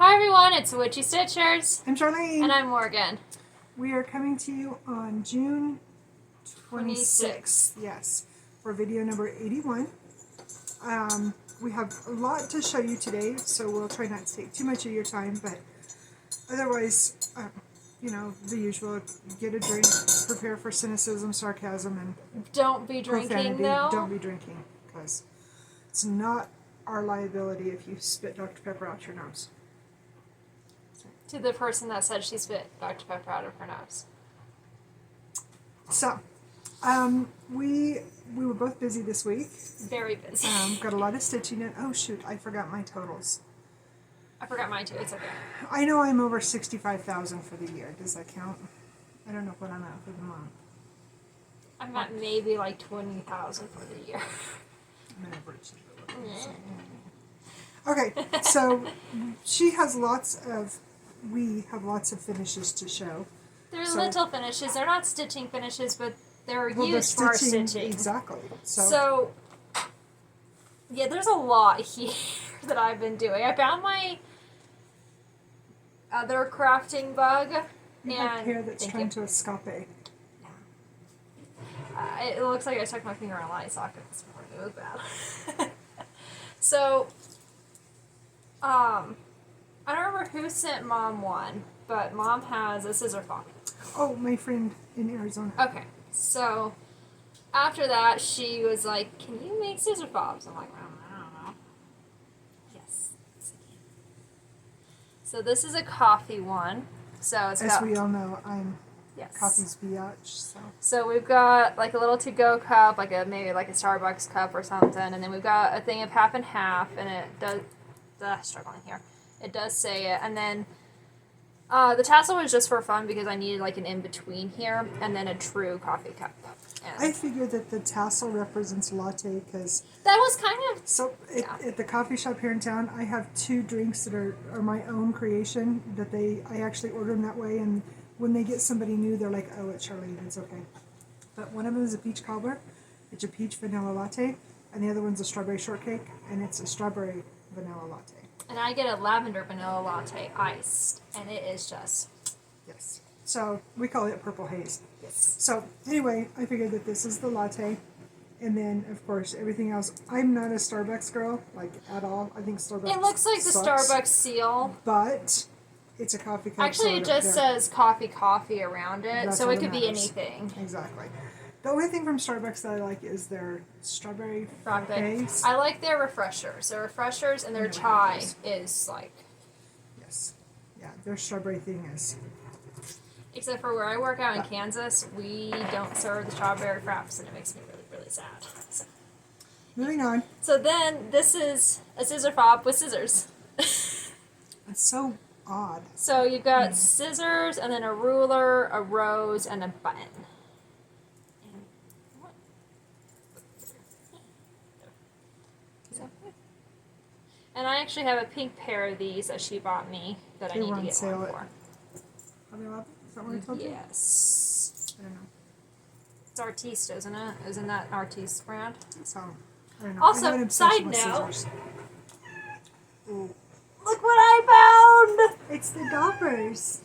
Hi everyone, it's Witchy Stitchers. I'm Charlene. And I'm Morgan. We are coming to you on June 26th. 26th. Yes, for video number 81. We have a lot to show you today, so we'll try not to take too much of your time, but otherwise, the usual, get a drink, prepare for cynicism, sarcasm, and Don't be drinking profanity. though. Don't be drinking, because it's not our liability if you spit Dr. Pepper out your nose. To the person that said she spit Dr. Pepper out of her nose. So, we were both busy this week. Very busy. Got a lot of stitching in. Oh shoot, I forgot my totals. I forgot mine too, it's okay. I know I'm over 65,000 for the year. Does that count? I don't know what I'm at for the month. I'm at maybe like 20,000 for the year. I'm at average. Okay, so we have lots of finishes to show. They're So- little finishes. They're not stitching finishes, but they're Well, used for stitching. Exactly. So, yeah, there's a lot here that I've been doing. I found my other crafting bug. you and have hair that's thank trying you. to escape. It looks like I stuck my finger in a light socket this morning. It was bad. So, I don't remember who sent Mom one, but Mom has a scissor fob. Oh, my friend in Arizona. Okay, so after that, she was like, "Can you make scissor fobs?" I'm like, "I don't know." Yes, yes, I can. So this is a coffee one. So it's As got we all know, I'm yes. coffee's biatch, so. So we've got like a little to-go cup, maybe like a Starbucks cup or something, and then we've got a thing of half and half, and it does. Struggling here. It does say it, and then the tassel was just for fun because I needed like an in between here, and then a true coffee cup. And I figured that the tassel represents latte because that was kind of at the coffee shop here in town, I have two drinks that are my own creation that I actually order them that way, and when they get somebody new, they're like, "Oh, it's Charlene, it's okay." But one of them is a peach cobbler, it's a peach vanilla latte, and the other one's a strawberry shortcake, and it's a strawberry vanilla latte. and I get a lavender vanilla latte iced, and it is just Yes. So we call it purple haze. yes. So anyway, I figured that this is the latte, and then of course everything else. I'm not a Starbucks girl, like at all. I think Starbucks. It looks like the sucks, Starbucks seal. but it's a coffee cup. Actually, it just says coffee around it, That's so all it that could be matters. anything. Exactly. The only thing from Starbucks that I like is their strawberry Frappe. haze. I like their refreshers. Their refreshers and their Never had chai those. is like. Yes. Yeah, their strawberry thing is. Except for where I work out in Kansas, we don't serve the strawberry frappes, and it makes me really, really sad. Moving on. So then, this is a scissor fob with scissors. It's so odd. So you've got scissors, and then a ruler, a rose, and a button. And I actually have a pink pair of these that she bought me that I They need were to on get sale one at- for. Hobby Lobby? Is that what I told you? Yes. I don't know. It's Artiste, isn't it? Isn't that Artiste brand? So, I don't know. Also, I have an obsession side with note. scissors. Ooh. Look what I found! It's the Doppers.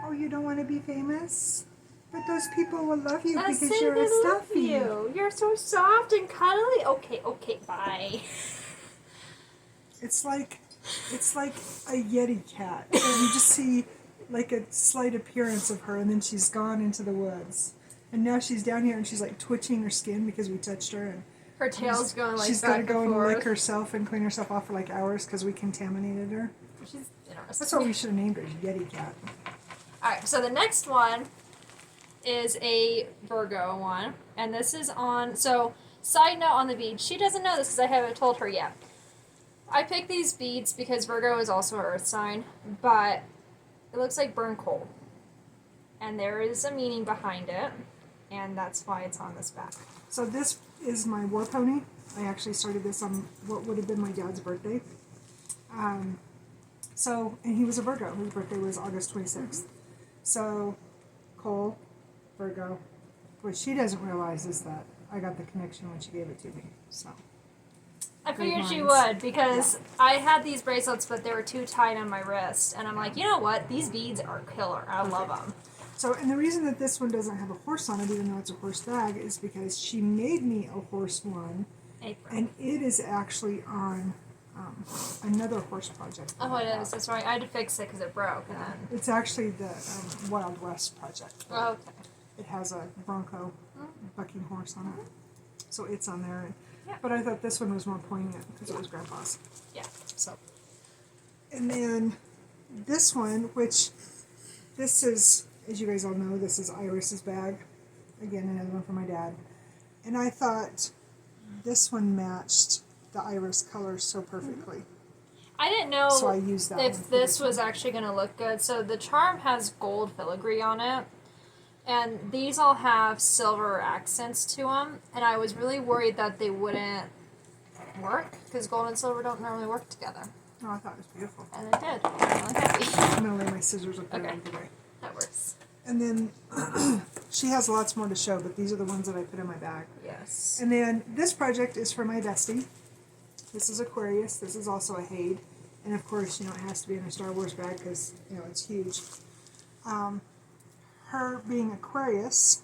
Oh, you don't want to be famous? But those people will love you That's because it, you're they a love stuffy. you. You're so soft and cuddly. Okay, bye. It's like a Yeti cat. And you just see like a slight appearance of her, and then she's gone into the woods. And now she's down here, and she's like twitching her skin because we touched her, and Her tail's going like she's back got to and go and forth. lick herself and clean herself off for like hours because we contaminated her. She's interesting. That's what we should have named her, Yeti cat. Alright, so the next one is a Virgo one. And this is on... So, side note on the beads. She doesn't know this because I haven't told her yet. I picked these beads because Virgo is also an earth sign. But it looks like burnt coal. And there is a meaning behind it. And that's why it's on this back. So this is my war pony. I actually started this on what would have been my dad's birthday. And he was a Virgo. His birthday was August 26th. So, Cole, Virgo. What she doesn't realize is that I got the connection when she gave it to me. So, I figured she minds. would because I had these bracelets, but they were too tight on my wrist, and I'm like, you know what? These beads are killer. I love them. So, and the reason that this one doesn't have a horse on it, even though it's a horse bag, is because she made me a horse one, Apron. and it is actually on another horse project. Oh, it is. That's right. I had to fix it because it broke. And then... It's actually the Wild West project. Oh, okay. It has a bronco bucking horse on it, so it's on there. Yeah. But I thought this one was more poignant because it was Grandpa's. Yeah. So, and then this one, which this is, as you guys all know, this is Iris's bag. Again, another one for my dad. And I thought this one matched the Iris colors so perfectly. I didn't know So I used that one if for this one. was actually going to look good. So the charm has gold filigree on it. And these all have silver accents to them. And I was really worried that they wouldn't work because gold and silver don't normally work together. Oh, I thought it was beautiful. And it did. I'm really happy. I'm going to lay my scissors up there Okay. right away. That works. And then she has lots more to show, but these are the ones that I put in my bag. Yes. And then this project is for my bestie. This is Aquarius. This is also a Hade. And of course, you know, it has to be in a Star Wars bag because, you know, it's huge. Her being Aquarius,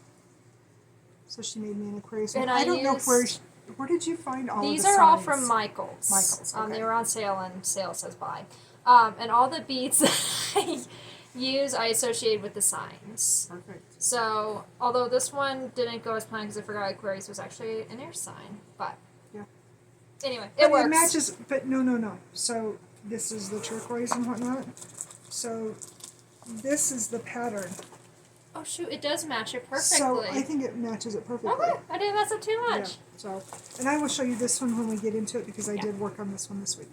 so she made me an Aquarius. And I I don't know used- where did you find all These of the are all signs? from Michaels. Michaels, okay. They were on sale, and sale says buy. And all the beads that I use, I associate with the signs. Perfect. So, although this one didn't go as planned because I forgot Aquarius was actually an air sign, but Yeah. anyway, But it works. it matches, but no. So this is the turquoise and whatnot. So this is the pattern. Oh shoot, it does match it perfectly. So I think it matches it perfectly. Okay, I didn't mess up too Yeah. much. So, and I will show you this one when we get into it because I Yeah. did work on this one this week.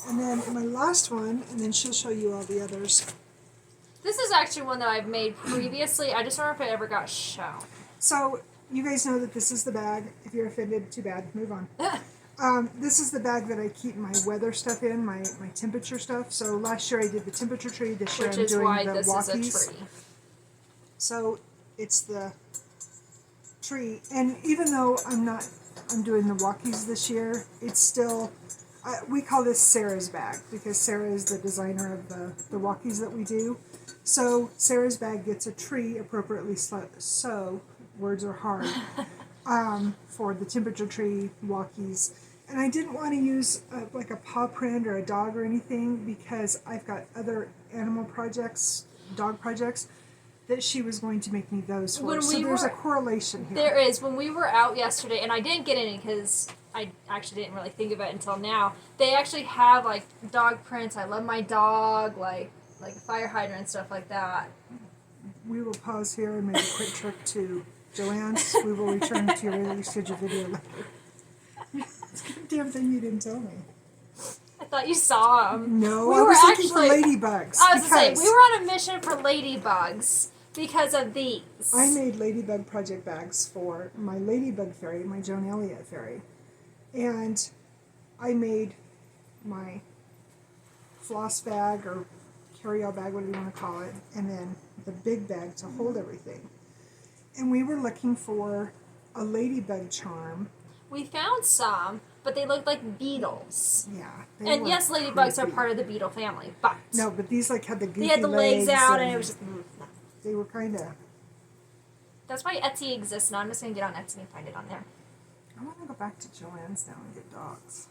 And then my last one, and then she'll show you all the others. This is actually one that I've made previously. I just don't know if it ever got shown. So you guys know that this is the bag. If you're offended, too bad. Move on. This is the bag that I keep my weather stuff in, my temperature stuff. So last year I did the temperature tree. This year Which I'm is doing why the this walkies. is a tree. So it's the tree, and even though I'm doing the walkies this year, it's still, we call this Sarah's bag because Sarah is the designer of the walkies that we do. So Sarah's bag gets a tree appropriately so words are hard, for the temperature tree walkies. And I didn't want to use like a paw print or a dog or anything because I've got other animal projects, dog projects, that she was going to make me those for. So there's a correlation here. There is. When we were out yesterday, and I didn't get any because I actually didn't really think of it until now, they actually have like dog prints. I love my dog, like a fire hydrant and stuff like that. We will pause here and make a quick trip to Joanne's. We will return to your regularly scheduled video later. It's a damn thing you didn't tell me. I thought you saw them. No, We I were was looking for actually- ladybugs. I was going to because say, we were on a mission for ladybugs because of these. I made ladybug project bags for my ladybug fairy, my Joan Elliott fairy. And I made my floss bag or carry-out bag, whatever you want to call it, and then the big bag to hold everything. And we were looking for a ladybug charm. We found some, but they looked like beetles. Yeah. And were yes, ladybugs are creepy. part of the beetle family, but No, but these like had the goofy they had the legs out, and it was just... They were kind of... That's why Etsy exists, and I'm just going to get on Etsy and find it on there. I want to go back to Joanne's now and get dogs.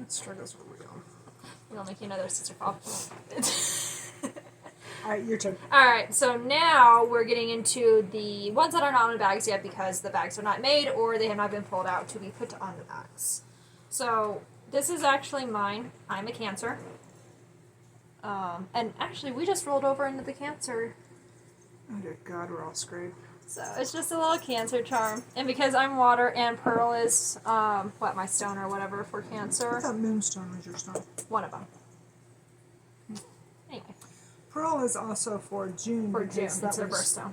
Struggles were real. We'll make you another sister pop. All right, your turn. Alright, so now we're getting into the ones that are not on the bags yet because the bags are not made or they have not been pulled out to be put on the bags. So, this is actually mine. I'm a Cancer. And actually, we just rolled over into the Cancer. Oh, dear God, we're all screwed. So, it's just a little Cancer charm. And because I'm water and Pearl is, my stone or whatever for I Cancer. thought Moonstone was your stone. One of them. Anyway, Pearl is also for June. for because June, that it's her was- birthstone.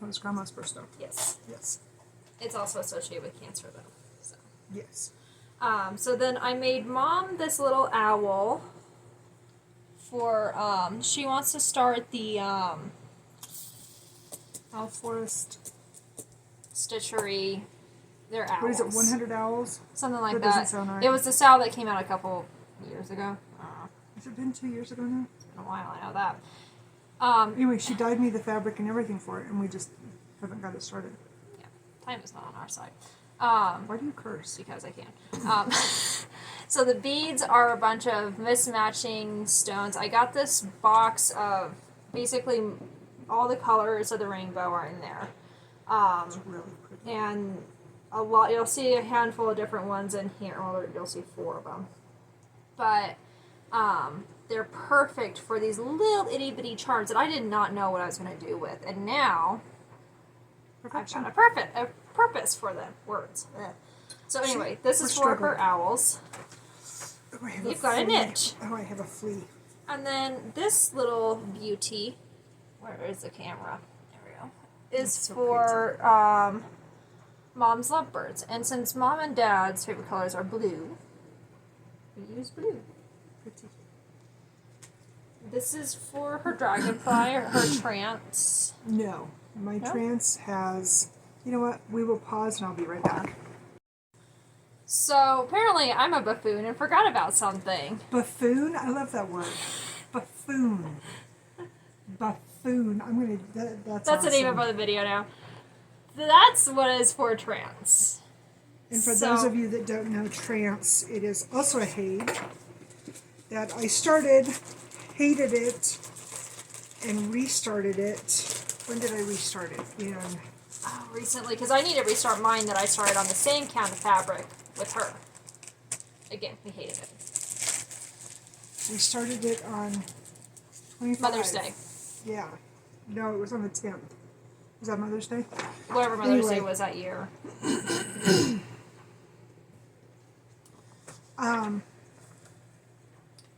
That was Grandma's birthstone. Yes. Yes. It's also associated with Cancer, though. So. Yes. So then I made Mom this little owl for, she wants to start the, Owl Forest. stitchery They're owls. What is it, 100 owls? Something like That that. doesn't sound right. It was the sow that came out a couple years ago. I don't know. Has it been 2 years ago now? It's been a while, I know that. Anyway, she dyed me the fabric and everything for it, and we just haven't got it started. Yeah, time is not on our side. Why do you curse? Because I can. So the beads are a bunch of mismatching stones. I got this box of basically all the colors of the rainbow are in there. It's really pretty. And a lot, you'll see a handful of different ones in here. Well, you'll see 4 of them. But they're perfect for these little itty bitty charms that I did not know what I was going to do with. And now I've found a purpose for the words. Ugh. So anyway, this is for her owls. Oh, You've got a niche. Oh, I have a flea. And then this little beauty, where is the camera? There we go. Is so for Mom's lovebirds. And since Mom and Dad's favorite colors are blue, we use blue. Pretty. This is for her dragonfly or her trance. No, my trance has. You know what? We will pause, and I'll be right back. So apparently I'm a buffoon and forgot about something. Buffoon? I love that word. Buffoon. Buffoon. I'm gonna. That's the name awesome. of the video now. That's what is for trance. And for those of you that don't know trance, it is also a hate that I started, hated it, and restarted it. When did I restart it? Recently, because I need to restart mine that I started on the same count of fabric with her. Again, we hated it. We started it on 25. Mother's Day. Yeah. No, it was on the 10th. Was that Mother's Day? Whatever Mother's Day was that year.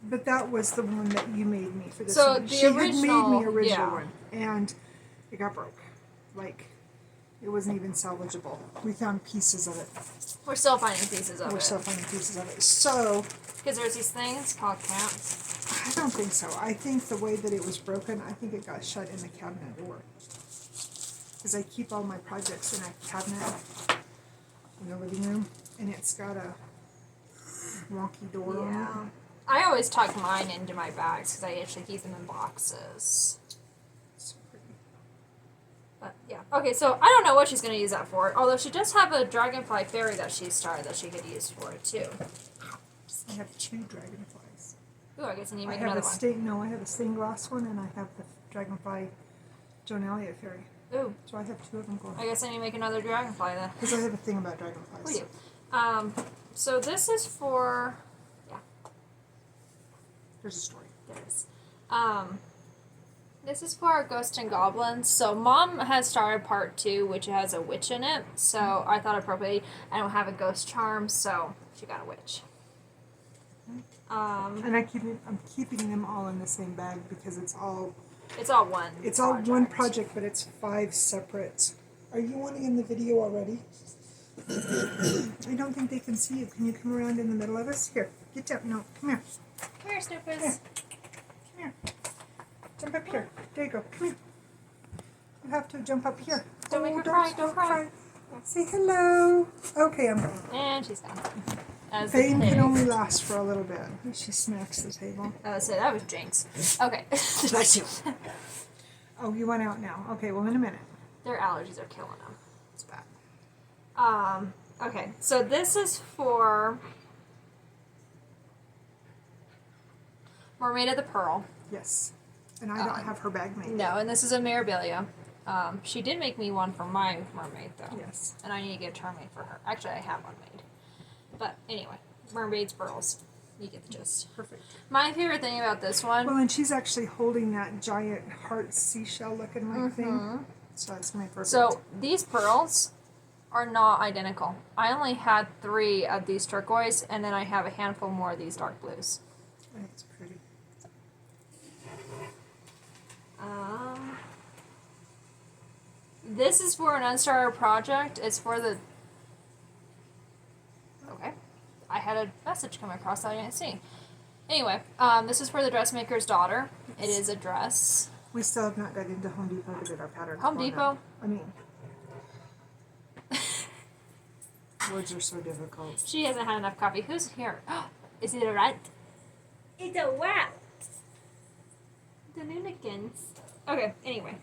But that was the one that you made me for this So one. the She original, had made me original yeah. one, and it got broke. Like, it wasn't even salvageable. We found pieces of it. We're still finding pieces of We're it. still finding pieces of it. So, Because there's these things called clamps. I don't think so. I think the way that it was broken, I think it got shut in the cabinet door. Because I keep all my projects in a cabinet in the living room, and it's got a wonky door on Yeah. it. I always tuck mine into my bags because I actually keep them in boxes. It's pretty. But yeah. Okay, so I don't know what she's going to use that for. Although she does have a dragonfly fairy that she started that she could use for it too. I have 2 dragonflies. Ooh, I guess I need to I make have another I have a stained glass one, and I have the dragonfly Joan Elliott fairy. one. Ooh, So I have 2 of them going. I guess I need to make another dragonfly then. Because I have a thing about dragonflies. We do. So this is for... Yeah, There's a story. there it is. This is for our ghosts and goblins. So Mom has started part 2, which has a witch in it. So I thought appropriately, I don't have a ghost charm, so she got a witch. And I'm keeping them all in the same bag because it's all one. It's all one project, but it's 5 separate. Are you wanting in the video already? I don't think they can see you. Can you come around in the middle of us? Here, get down. No, come here. Come here, Snoopers. Here. Come here. Jump up here. There you go. Come here. You have to jump up here. Don't make her cry. Don't cry. Say hello. Okay, I'm going. And she's gone. As Pain the pig. can only last for a little bit. She smacks the table. So that was Jinx. Okay. Bless you. Oh, you went out now. Okay, well, in a minute. Their allergies are killing them. It's bad. Okay, so this is for Mermaid of the Pearl. Yes. And I don't have her bag made. No, and this is a Mirabilia. She did make me one for my mermaid, though. Yes. And I need to get a mermaid for her. Actually, I have one made. But anyway, Mermaid's pearls. You get the gist. Perfect. My favorite thing about this one... Well, and she's actually holding that giant heart seashell looking like thing. So that's my perfect. So, these pearls are not identical. I only had 3 of these turquoise, and then I have a handful more of these dark blues. That's pretty. This is for an unstarted project. It's for the... Okay. I had a message come across that I didn't see. Anyway, this is for the dressmaker's daughter. It is a dress. We still have not got into Home Depot to get our pattern. Home Depot? I mean, Words are so difficult. She hasn't had enough coffee. Who's here? Is it a rat? It's a rat. The Noonikins. Okay, anyway.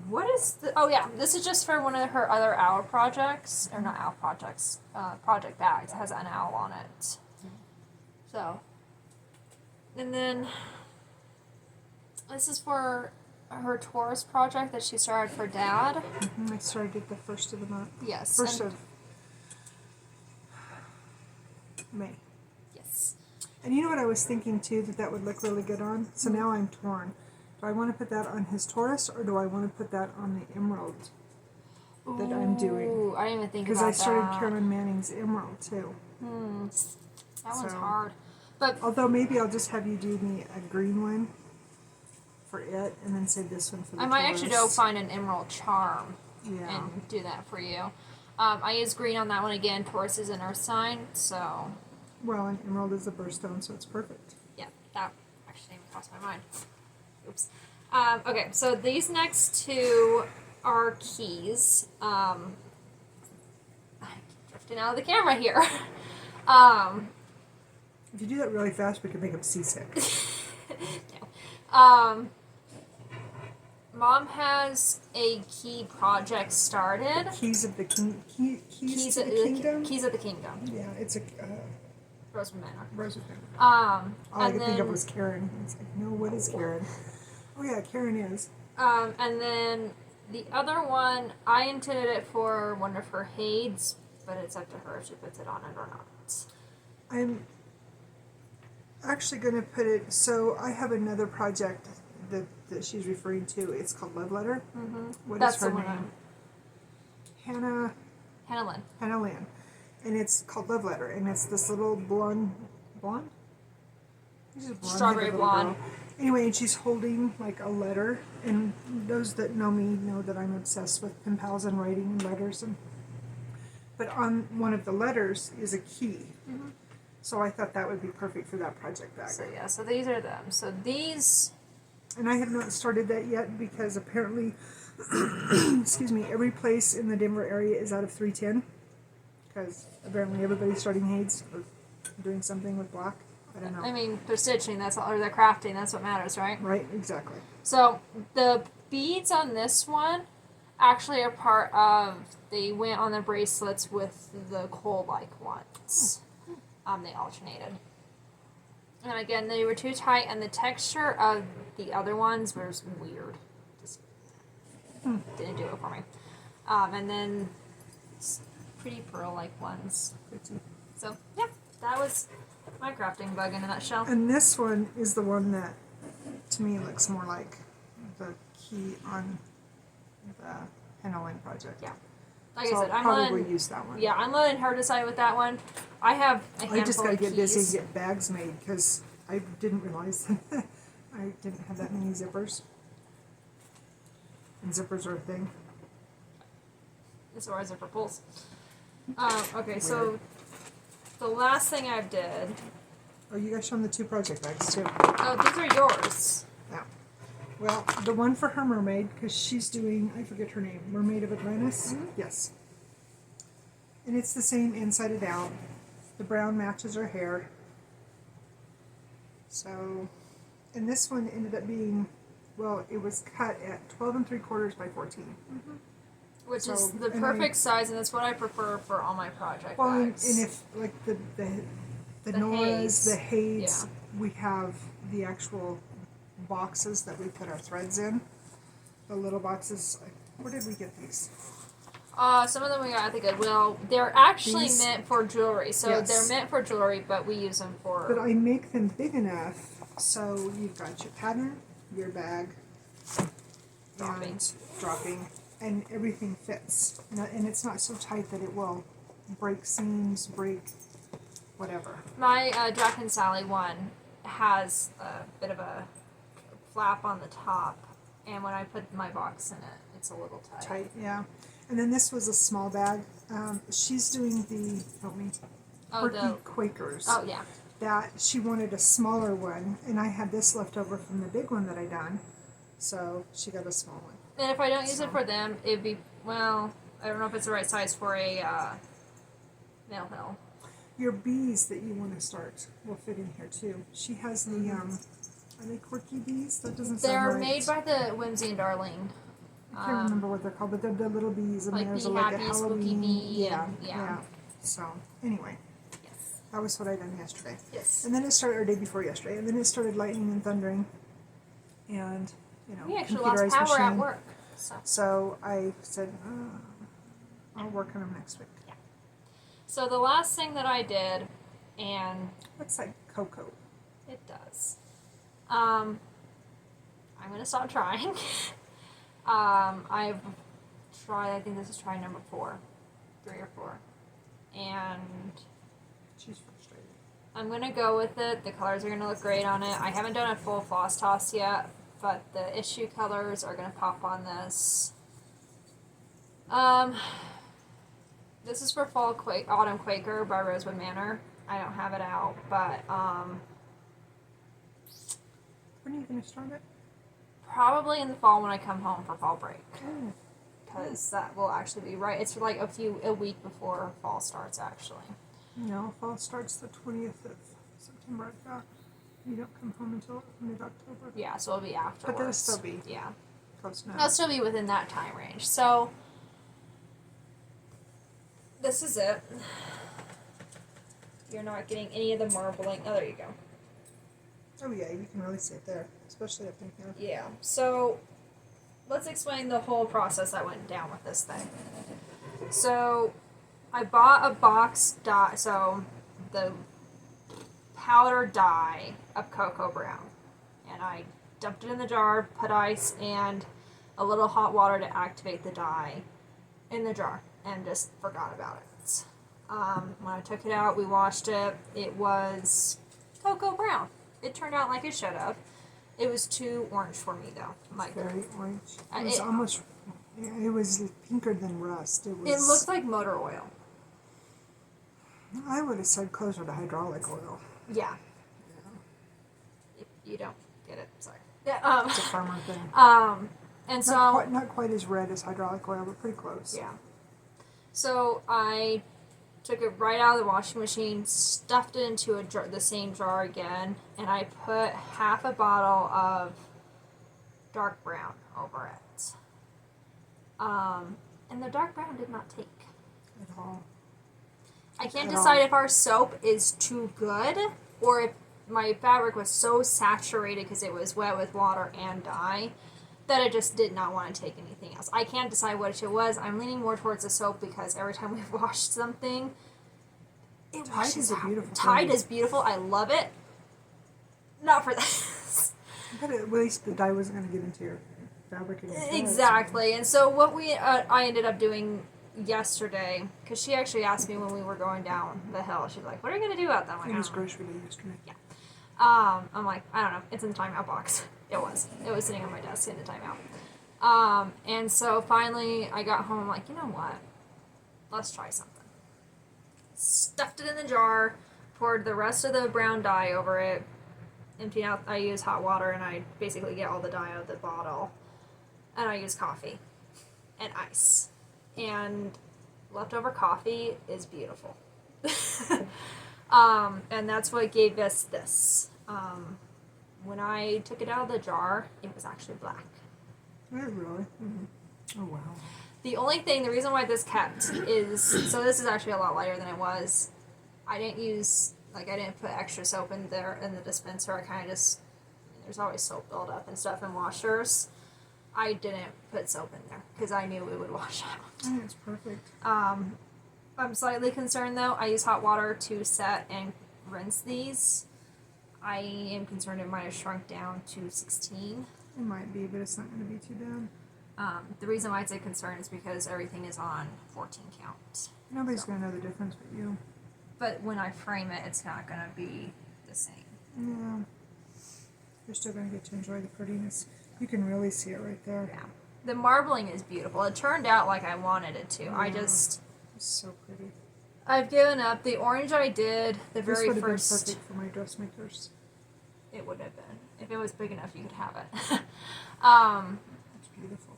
What is the... Oh, yeah. This is just for one of her other owl projects. Or not owl projects. Project bags. It has an owl on it. So. And then... This is for her Taurus project that she started for Dad. I started it the 1st of the month. Yes. 1st of May. Yes. And you know what I was thinking too, that would look really good on? So now I'm torn. Do I want to put that on his Taurus, or do I want to put that on the emerald that I'm doing? Ooh, I didn't even think about Because I started that. Carolyn Manning's emerald too. That one's So- hard. But Although maybe I'll just have you do me a green one for it, and then say this one for the I might actually go Taurus. find an emerald charm Yeah. and do that for you. I use green on that one again. Taurus is an earth sign, so Well, an emerald is a birthstone, so it's perfect. yeah, that actually didn't even cross my mind. Oops. Okay, so these next two are keys. I keep drifting out of the camera here. If you do that really fast, we could make him seasick. no. Mom has a key project started. Keys of the King. Keys to of the Kingdom? Keys of the Kingdom. Yeah, it's a Rosewood Manor. Rosewood. All Um, I and could think of then- was Karen. It's like, no, what is Karen? Oh yeah, Karen is. And then the other one, I intended it for one of her Hades, but it's up to her if she puts it on it or not. I'm actually going to put it, so I have another project that she's referring to. It's called Love Letter. What That's is her the one name? Hannah Hannah Lynn. Lynn. And it's called Love Letter. And it's this little blonde? She's a blonde-headed Strawberry little blonde. girl. Anyway, and she's holding like a letter. And those that know me know that I'm obsessed with pen pals and writing letters. But on one of the letters is a key. So I thought that would be perfect for that project bag. So yeah, so these are them. So these, And I have not started that yet because apparently, excuse me, every place in the Denver area is out of 310. Because apparently everybody's starting Hades or doing something with black. I don't know. I mean, they're stitching, that's all, or they're crafting, that's what matters, right? Right, exactly. So the beads on this one actually are part of, they went on the bracelets with the coal-like ones. They alternated. And again, they were too tight, and the texture of the other ones was weird. Just didn't do it for me. And then pretty pearl-like ones. So, yeah, that was my crafting bug in a nutshell. And this one is the one that, to me, looks more like the key on the Hannah Lynn project. Yeah. Like So I said, I'll I'm probably letting, use that one. yeah, I'm letting her decide with that one. I have a handful I just gotta of get keys. busy and get bags made because I didn't realize that I didn't have that many zippers. And zippers are a thing. As far as zipper pulls. Okay, so the last thing I did. Oh, you guys show them the two project bags too. Oh, these are yours. Yeah. Well, the one for her mermaid, because she's doing, I forget her name, Mermaid of Atlantis? Yes. And it's the same inside and out. The brown matches her hair. So, and this one ended up being, well, it was cut at 12 3/4 by 14. Which So, is the and perfect size, and that's what I prefer for all my project Well, and bags. if, like, the The Noras, Hades. the Hades, Yeah. we have the actual boxes that we put our threads in. The little boxes. Where did we get these? Some of them we got at the Goodwill. They're actually These- meant for jewelry. So Yes. they're meant for jewelry, but we use them for... But I make them big enough so you've got your pattern, your bag, Dropping. and dropping, and everything fits. And it's not so tight that it will break seams, break whatever. My Jack and Sally one has a bit of a flap on the top, and when I put my box in it, it's a little tight. Tight, yeah. And then this was a small bag. She's doing the, help me, Oh, Quirky Quakers. Oh, yeah. That she wanted a smaller one, and I had this left over from the big one that I done, so she got a small one. And if I don't use So- it for them, it'd be, well, I don't know if it's the right size for a male hill. Your bees that you want to start will fit in here too. She has the are they quirky bees? That doesn't sound They're right. made by the Whimsy and Darling. I can't remember what they're called, but they're the little bees, and Like there's Bee like a Happy, Spooky Halloween. Bee, Yeah, and- yeah. So anyway, Yes. that was what I done yesterday. Yes. And then it started, or day before yesterday, and then it started lightning and thundering, and We actually lost computerized power machine. at work. So I said, I'll work on them next week. Yeah. So the last thing that I did, and Looks like cocoa. it does. I'm gonna stop trying. I've tried. I think this is try number 4, 3 or 4, and She's frustrated. I'm gonna go with it. The colors are gonna look great on it. I haven't done a full floss toss yet, but the issue colors are gonna pop on this. This is for Autumn Quaker by Rosewood Manor. I don't have it out, but When are you going to start it? probably in the fall when I come home for fall break, Oh, because that will actually be right. It's like a week before fall starts actually. no, fall starts the 20th of September. You don't come home until mid-October. Yeah, so it'll be afterwards. But there'll still be yeah. close enough. It'll still be within that time range. So this is it. You're not getting any of the marbling. Oh, there you go. Oh yeah, you can really see it there, especially up in here. Yeah. So let's explain the whole process that went down with this thing. So I bought a box dye. So the powder dye of cocoa brown, and I dumped it in the jar, put ice and a little hot water to activate the dye in the jar, and just forgot about it. When I took it out, we washed it. It was cocoa brown. It turned out like it should have. It was too orange for me though. Like Very orange. It it- was almost. Yeah, it was pinker than rust. It was. it looked like motor oil. I would have said closer to hydraulic oil. Yeah. If you don't get it, sorry. Yeah. It's a farmer thing. And so Not quite as red as hydraulic oil, but pretty close. yeah. So I took it right out of the washing machine, stuffed it into the same jar again, and I put half a bottle of dark brown over it. And the dark brown did not take. At all. I can't At decide all. if our soap is too good or if my fabric was so saturated because it was wet with water and dye that it just did not want to take anything else. I can't decide which it was. I'm leaning more towards the soap because every time we've washed something, it Tide washes is a out. beautiful Tide thing. is beautiful. I love it. Not for this. But at least the dye wasn't going to get into your fabric and your threads. Exactly. And so what I ended up doing yesterday, because she actually asked me when we were going down the hill, she's like, what are you going to do out there? I'm like, It was "I don't know." grocery day yesterday. Yeah. I'm like, I don't know. It's in the timeout box. It was sitting on my desk in the timeout. And so finally I got home. I'm like, you know what? Let's try something. Stuffed it in the jar, poured the rest of the brown dye over it, emptied out. I use hot water and I basically get all the dye out of the bottle. And I use coffee and ice. And leftover coffee is beautiful. And that's what gave us this. When I took it out of the jar, it was actually black. Yeah, really? Mm-hmm. Oh, wow. The only thing, the reason why this kept is, so this is actually a lot lighter than it was. I didn't put extra soap in there in the dispenser. I kind of just, there's always soap buildup and stuff in washers. I didn't put soap in there because I knew it would wash out. I think it's perfect. I'm slightly concerned though. I use hot water to set and rinse these. I am concerned it might have shrunk down to 16. It might be, but it's not going to be too bad. The reason why it's a concern is because everything is on 14 count. Nobody's going to know the difference but you. But when I frame it, it's not going to be the same. Yeah. You're still going to get to enjoy the prettiness. You can really see it right there. Yeah. The marbling is beautiful. It turned out like I wanted it to. Yeah. It's It's so pretty. I've given up. The orange I did, the This very would have been first... perfect for my dressmakers. It would have been. If it was big enough, you could have it. It's beautiful.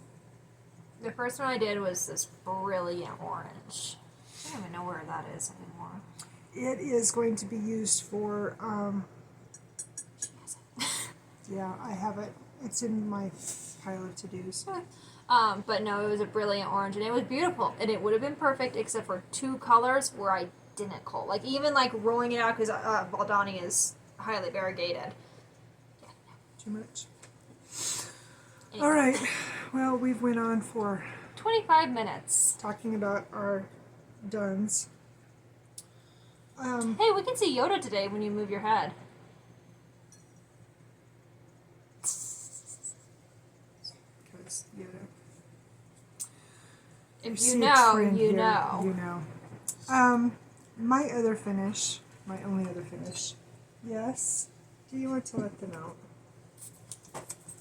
The first one I did was this brilliant orange. I don't even know where that is anymore. It is going to be used for, yeah, I have it. It's in my pile of to-dos. But no, it was a brilliant orange, and it was beautiful. And it would have been perfect except for 2 colors where I didn't cull. Like, even, like, rolling it out, because Valdani is highly variegated. Too much. Anyway. All right. Well, we've went on for 25 minutes. talking about our duns. Hey, we can see Yoda today when you move your head. Because, you know. If see you a know, trend you here, know. You know. My other finish, my only other finish. Yes? Do you want to let them out?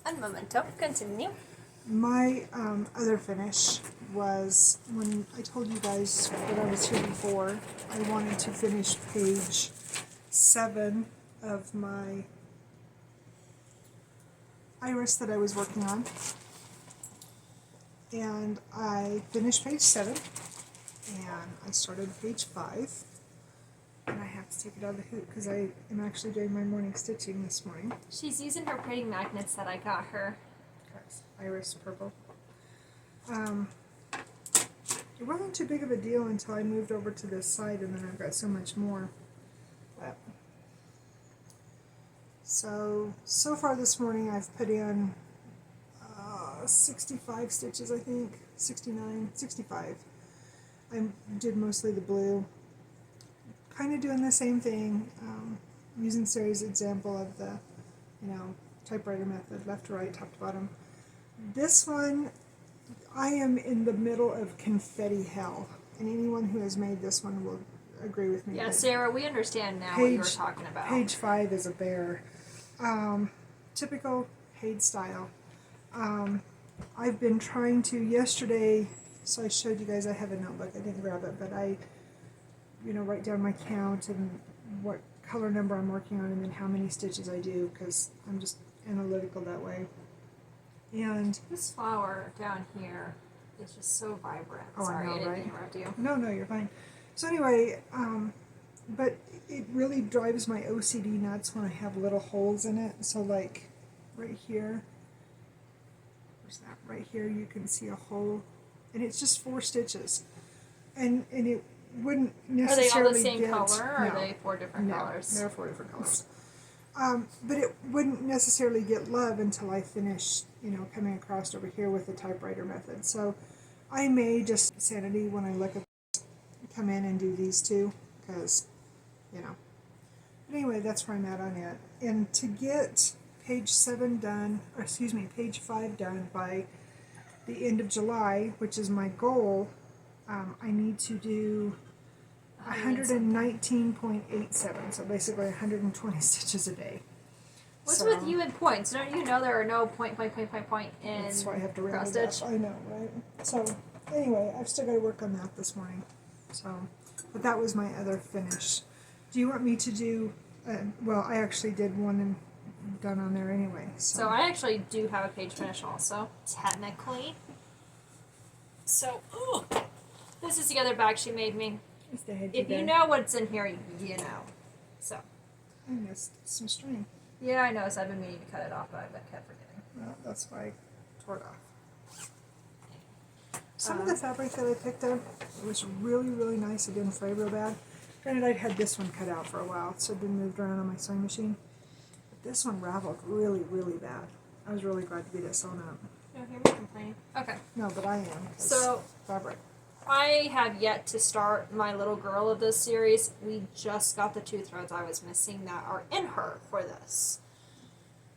Un momento. Continue. My other finish was when I told you guys when I was here before, I wanted to finish page 7 of my iris that I was working on. And I finished page 7, and I started page 5. And I have to take it out of the hoop because I am actually doing my morning stitching this morning. She's using her pretty magnets that I got her. Iris purple. It wasn't too big of a deal until I moved over to this side, and then I've got so much more. But so far this morning I've put in 65 stitches, I think. 69, 65. I did mostly the blue. Kind of doing the same thing, using Sari's example of the, typewriter method, left to right, top to bottom. This one, I am in the middle of confetti hell, and anyone who has made this one will agree with me. Yeah, Sarah, we understand now what you were talking about. Page 5 is a bear. Typical Haid style. I've been trying to, yesterday, so I showed you guys I have a notebook, I didn't grab it, but I, write down my count and what color number I'm working on and then how many stitches I do, because I'm just analytical that way. And this flower down here is just so vibrant. Oh, Sorry, I know, didn't right? interrupt you. No, you're fine. So anyway, but it really drives my OCD nuts when I have little holes in it. So like right here, where's that? Right here, you can see a hole, and it's just 4 stitches, and it wouldn't necessarily Are they all the same get, color, or no, are they 4 different no, colors? they're 4 different colors. But it wouldn't necessarily get love until I finish, coming across over here with the typewriter method. So I may just sanity when I look at this, come in and do these 2, because, But anyway, that's where I'm at on it. And to get page 7 done, or excuse me, page 5 done by the end of July, which is my goal, I need to do 119.87, so basically 120 stitches a day. What's So, with you and points? Don't you know there are no point in that's why I have to cross round it up. stitch? I know, right? So anyway, I've still got to work on that this morning. So, but that was my other finish. Do you want me to do? Well, I actually did one and done on there anyway. So I actually do have a page finish also, technically. So, ooh, this is the other bag she made me. If you know what's in here, you know. So. I missed some string. Yeah, I know. So I've been meaning to cut it off, but I kept forgetting. Well, that's why I tore it off. Some of the fabric that I picked up was really, really nice. It didn't fray real bad. Granted, I'd had this one cut out for a while, so it'd been moved around on my sewing machine. But this one raveled really, really bad. I was really glad to get it sewn up. You don't hear me complaining. Okay. No, but I am. So, fabric. I have yet to start my little girl of this series. We just got the 2 threads I was missing that are in her for this.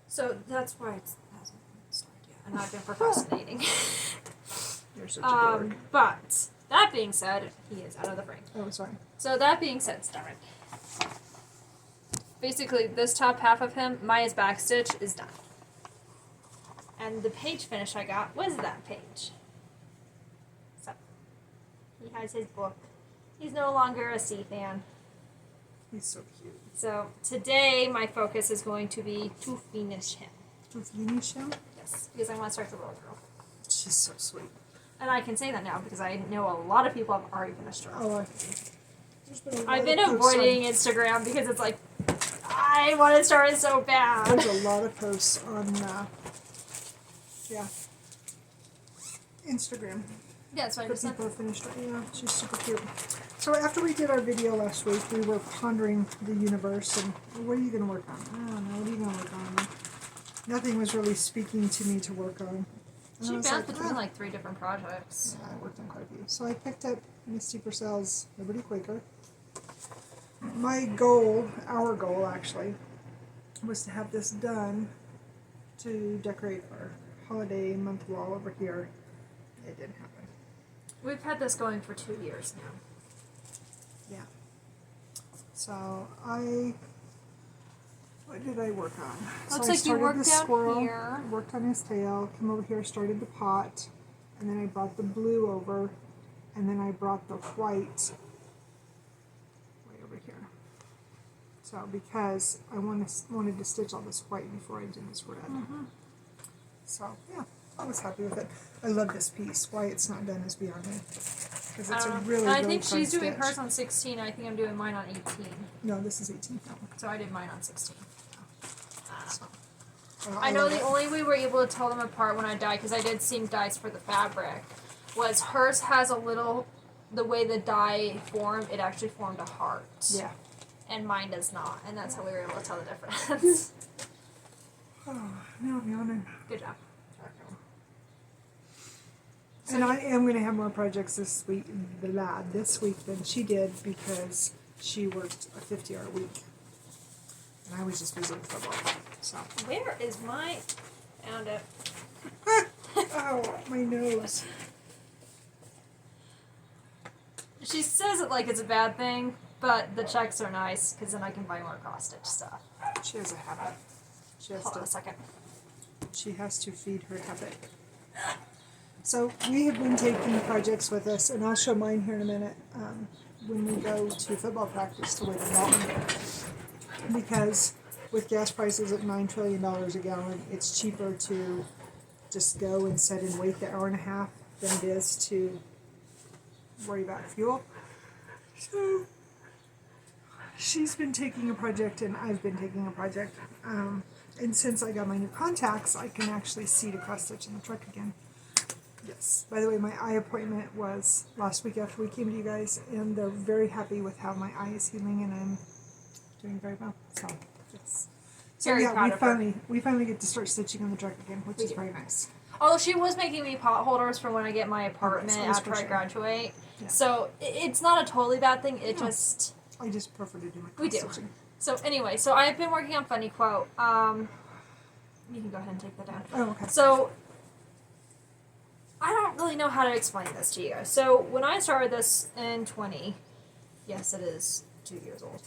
So that's why it hasn't started yet. And I've been procrastinating. You're such a dork. But that being said, he is out of the frame. Oh, sorry. So that being said, Starman. Basically, this top half of him, Maya's backstitch, is done. And the page finish I got was that page. So, he has his book. He's no longer a C fan. He's so cute. So, today my focus is going to be to finish him. To finish him? Yes, because I want to start the little girl. She's so sweet. And I can say that now because I know a lot of people have already finished her. Oh, there's been a lot I've of been posts avoiding Instagram because it's like, I want to start it so bad. There's a lot of posts on, Instagram. Yeah, so I For just sent people who finished it. Yeah, she's super cute. So after we did our video last week, we were pondering the universe and what are you going to work on? I don't know. What are you going to work on? Nothing was really speaking to me to work on. And She I was bounced like, between like 3 different projects. Yeah, I worked on quite a few. So I picked up Misty Purcell's Liberty Quaker. My goal, our goal actually, was to have this done to decorate our holiday month wall over here. It didn't happen. We've had this going for 2 years now. Yeah. So what did I work on? Looks so like you worked the down squirrel, here. worked on his tail, came over here, started the pot, and then I brought the blue over, and then I brought the white way over here. So because I wanted to stitch all this white before I did this red. So yeah, I was happy with it. I love this piece. Why it's not done is beyond me. Because it's a really, and I really think fun she's doing stitch. hers on 16. I think I'm doing mine on 18. No, this is 18. So I did mine on 16. So, I know love the it. only way we're able to tell them apart when I dye, because I did seam dyes for the fabric, was hers has a little, the way the dye formed, it actually formed a heart. Yeah. And mine does not. And that's how we were able to tell the difference. Oh, now I'm yawning. Good job. And I am going to have more projects this week than she did because she worked a 50-hour week. And I was just busy with football. So. Where is my... Found it. Oh, my nose. She says it like it's a bad thing, but the checks are nice, because then I can buy more cross-stitch stuff. She has a habit. Hold on a second. She has to feed her habit. So we have been taking projects with us, and I'll show mine here in a minute, when we go to football practice to weigh the mountain. Because with gas prices at $9 trillion a gallon, it's cheaper to just go and sit and wait the hour and a half than it is to worry about fuel. So she's been taking a project, and I've been taking a project. And since I got my new contacts, I can actually see to cross stitch in the truck again. Yes. By the way, my eye appointment was last week after we came to you guys, and they're very happy with how my eye is healing, and I'm doing very well. So, yes. So Very yeah, proud of her. we finally get to start stitching in the truck again, which is do. very nice. Although she was making me pot holders for when I get my apartment Yes, after for I sure. graduate. Yeah. So it's not a totally bad thing. It No. just... I just prefer to do my We do. cross stitching. So anyway, so I've been working on Funny Quote. You can go ahead and take that down. Oh, okay. So I don't really know how to explain this to you guys. So when I started this in 20, yes, it is 2 years old.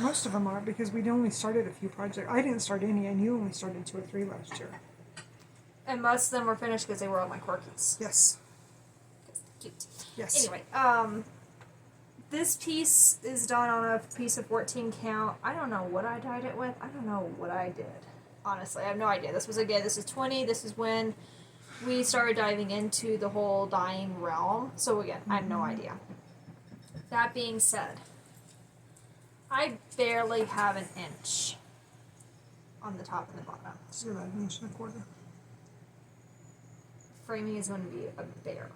Most of them are because we'd only started a few projects. I didn't start any, and you only started 2 or 3 last year. And most of them were finished because they were all my quirkies. Yes. Cute. Yes. Anyway, this piece is done on a piece of 14 count. I don't know what I dyed it with. I don't know what I did. Honestly, I have no idea. This was, again, this is 20. This is when we started diving into the whole dyeing realm. So again, I have no idea. That being said, I barely have an inch on the top and the bottom. So about an inch and a quarter. Framing is going to be a bear.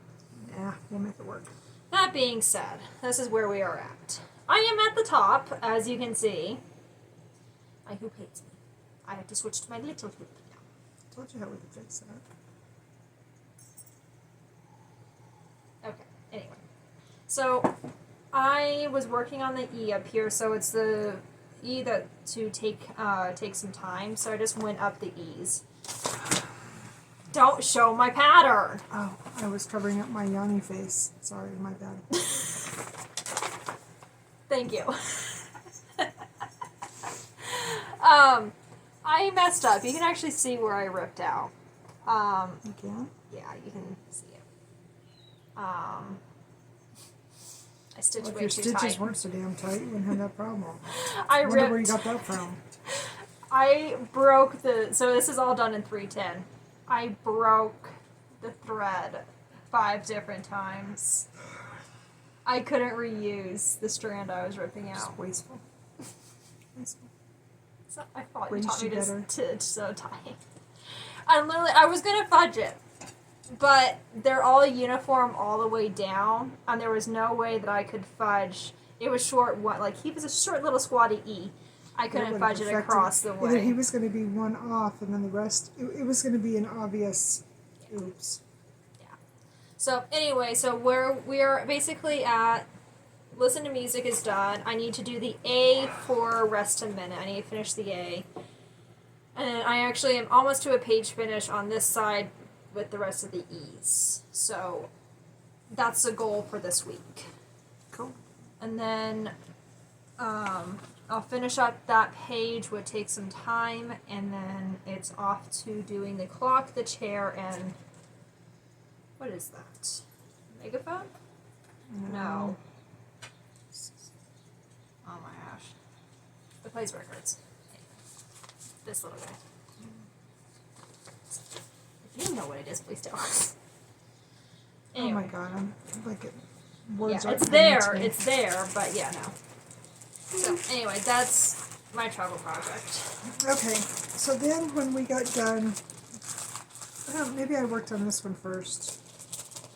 Yeah, we'll make it work. That being said, this is where we are at. I am at the top, as you can see. My hoop hates me. I have to switch to my little hoop now. I told you how we could fix that. Okay, anyway. So, I was working on the E up here, so it's the E that to take some time, so I just went up the E's. Don't show my pattern! Oh, I was covering up my Yanni face. Sorry, my bad. Thank you. I messed up. You can actually see where I ripped out. You can? Yeah, you can see it. I stitched Well, if way your too stitches tight. weren't so damn tight, you wouldn't have that problem. I I wonder where you ripped. got that from. I broke the. So this is all done in 310. I broke the thread 5 different times. I couldn't reuse the strand I was ripping out. Just wasteful. Wasteful. So I thought you Raised taught me you better. to sew tie. I was gonna fudge it, but they're all uniform all the way down, and there was no way that I could fudge. It was short one, like he was a short little squatty E. I couldn't would've fudge it affected across the Either he way. was going to be one off, and then the rest. It was going to be an obvious. Oops. So anyway, so we're basically at listen to music is done. I need to do the A for rest a minute. I need to finish the A. And I actually am almost to a page finish on this side with the rest of the E's. So that's the goal for this week. Cool. And then I'll finish up that page, would take some time, and then it's off to doing the clock, the chair, and what is that? Megaphone? No. Oh my gosh. It plays records. This little guy. If you know what it is, please tell us. Anyway. Oh my god, I'm like it. Words Yeah, aren't it's coming there. to me. It's there, but yeah, no. So anyway, that's my travel project. Okay, so then when we got done, maybe I worked on this one first.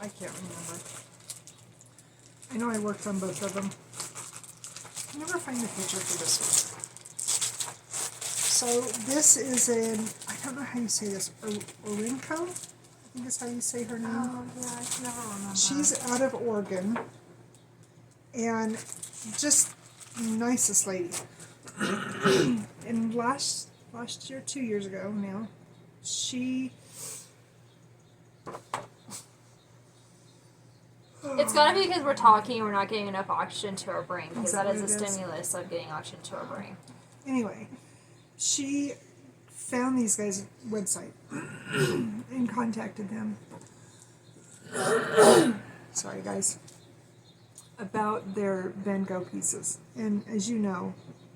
I can't remember. I know I worked on both of them. I never find the picture for this one. So this is an, I don't know how you say this, Orinko? I think is how you say her name. Oh yeah, I can never remember. She's out of Oregon, and just nicest lady. And last year, 2 years ago now, she. It's gotta be because we're talking and we're not getting enough oxygen to our brain, because that is what a it is? stimulus of getting oxygen to our brain. Anyway, she found these guys' website and contacted them. Sorry, guys. About their Van Gogh pieces. And as you know,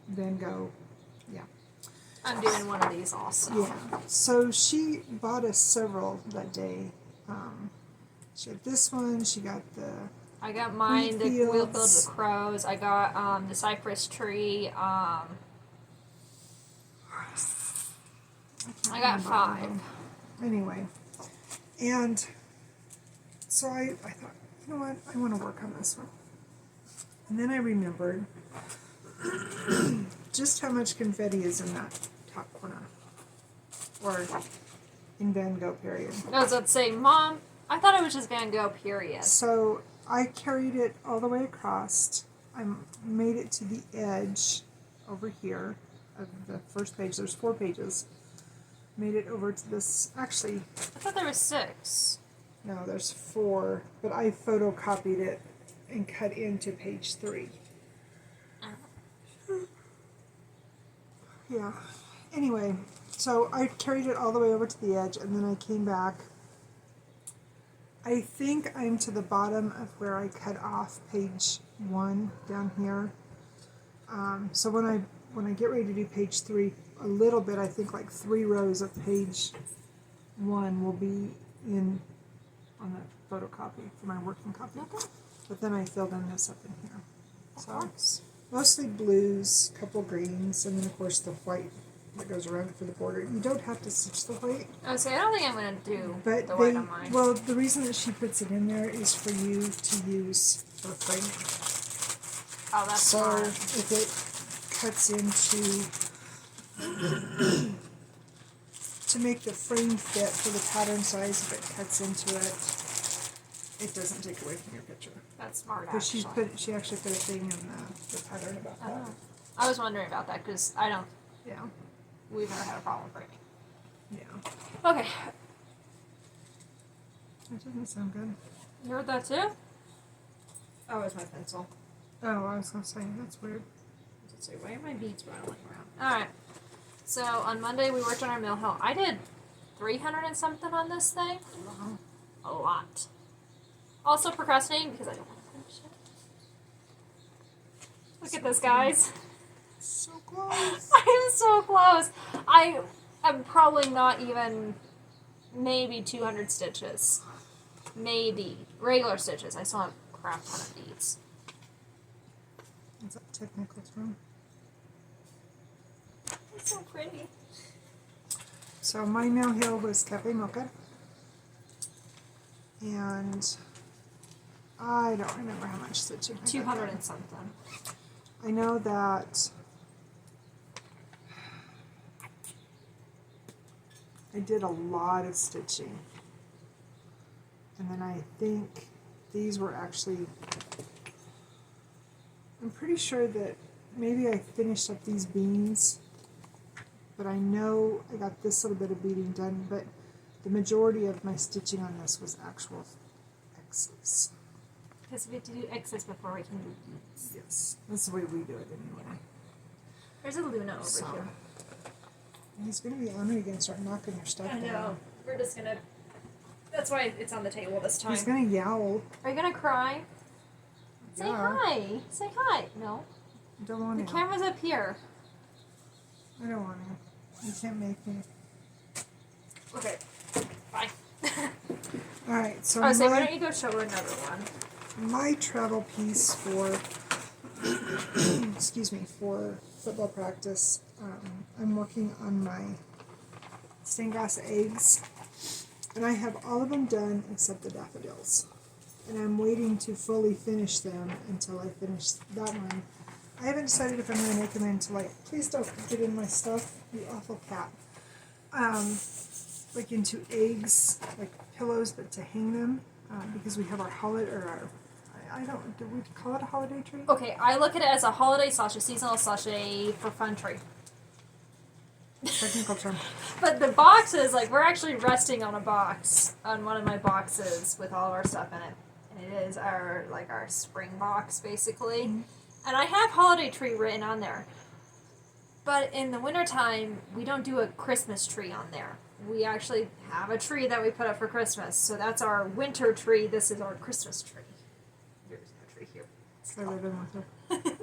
Van Gogh, yeah. I'm doing one of these also. Yeah. So she bought us several that day. She had this one. She got the. I got mine, the Wheat wheel filled fields. with crows. I got the cypress tree. I got 5. Anyway, and so I thought, you know what, I want to work on this one. And then I remembered just how much confetti is in that top corner, or in Van Gogh period. I was about to say, Mom, I thought it was just Van Gogh, period. So I carried it all the way across. I made it to the edge over here of the first page. There's 4 pages. Made it over to this, actually, I thought there was 6. no, there's 4, but I photocopied it and cut into page 3. Yeah. Anyway, so I carried it all the way over to the edge, and then I came back. I think I'm to the bottom of where I cut off page 1 down here. So when I get ready to do page 3, a little bit, I think like 3 rows of page 1 will be in on the photocopy for my working copy. Okay. But then I filled in this up in here. Of So course. mostly blues, couple greens, and then of course the white that goes around it for the border. You don't have to stitch the white, I was saying, I don't think I'm going to do but the white on mine. well, the reason that she puts it in there is for you to use for framing. Oh, that's So smart. if it cuts into to make the frame fit for the pattern size, if it cuts into it, it doesn't take away from your picture. That's smart, Because actually. she actually put a thing in the pattern about that. Oh. I was wondering about that, because I don't, Yeah, we've never had a problem framing. yeah. Okay. That doesn't sound good. You heard that too? Oh, it's my pencil. Oh, I was gonna say that's weird. Let's see, why are my beads rattling around? Alright. So on Monday we worked on our mill hill. I did 300 and something on this thing. A lot. Also procrastinating because I don't want to finish it. Look at this, guys. So close. I am so close. I am probably not even maybe 200 stitches. Maybe. Regular stitches. I still have a crap ton of beads. Is that a technical term? It's so pretty. So my nail heel was Cafe Mocha. And I don't remember how much stitching I got 200 done. and something. I know that I did a lot of stitching. And then I think these were actually, I'm pretty sure that maybe I finished up these beans, but I know I got this little bit of beading done, but the majority of my stitching on this was actual X's. Because we have to do X's before we can do beads. Yes, that's the way we do it anyway. There's a Luna over here. He's going to be on me again, start knocking your stuff I know. down. We're just gonna. That's why it's on the table this time. He's going to yowl. Are you gonna cry? Say Yeah. hi. Say hi. No. I don't want The to. camera's up here. I don't want to. You can't make me. Okay. Bye. Alright, so I was saying, why don't you go show her another one? my travel piece for excuse me, for football practice, I'm working on my stained glass eggs, and I have all of them done except the daffodils, and I'm waiting to fully finish them until I finish that one. I haven't decided if I'm going to make them into, like, please don't get in my stuff, you awful cat, like into eggs, like pillows, but to hang them, because we have our holiday, or our, I don't, do we call it a holiday tree? Okay, I look at it as a holiday slash a seasonal slash a for fun tree. Technical term. But the boxes, like, we're actually resting on a box, on one of my boxes with all of our stuff in it. And it is our, like, our spring box, basically. Mm-hmm. And I have holiday tree written on there. But in the wintertime, we don't do a Christmas tree on there. We actually have a tree that we put up for Christmas. So that's our winter tree. This is our Christmas tree. There's a tree here. I live in with her.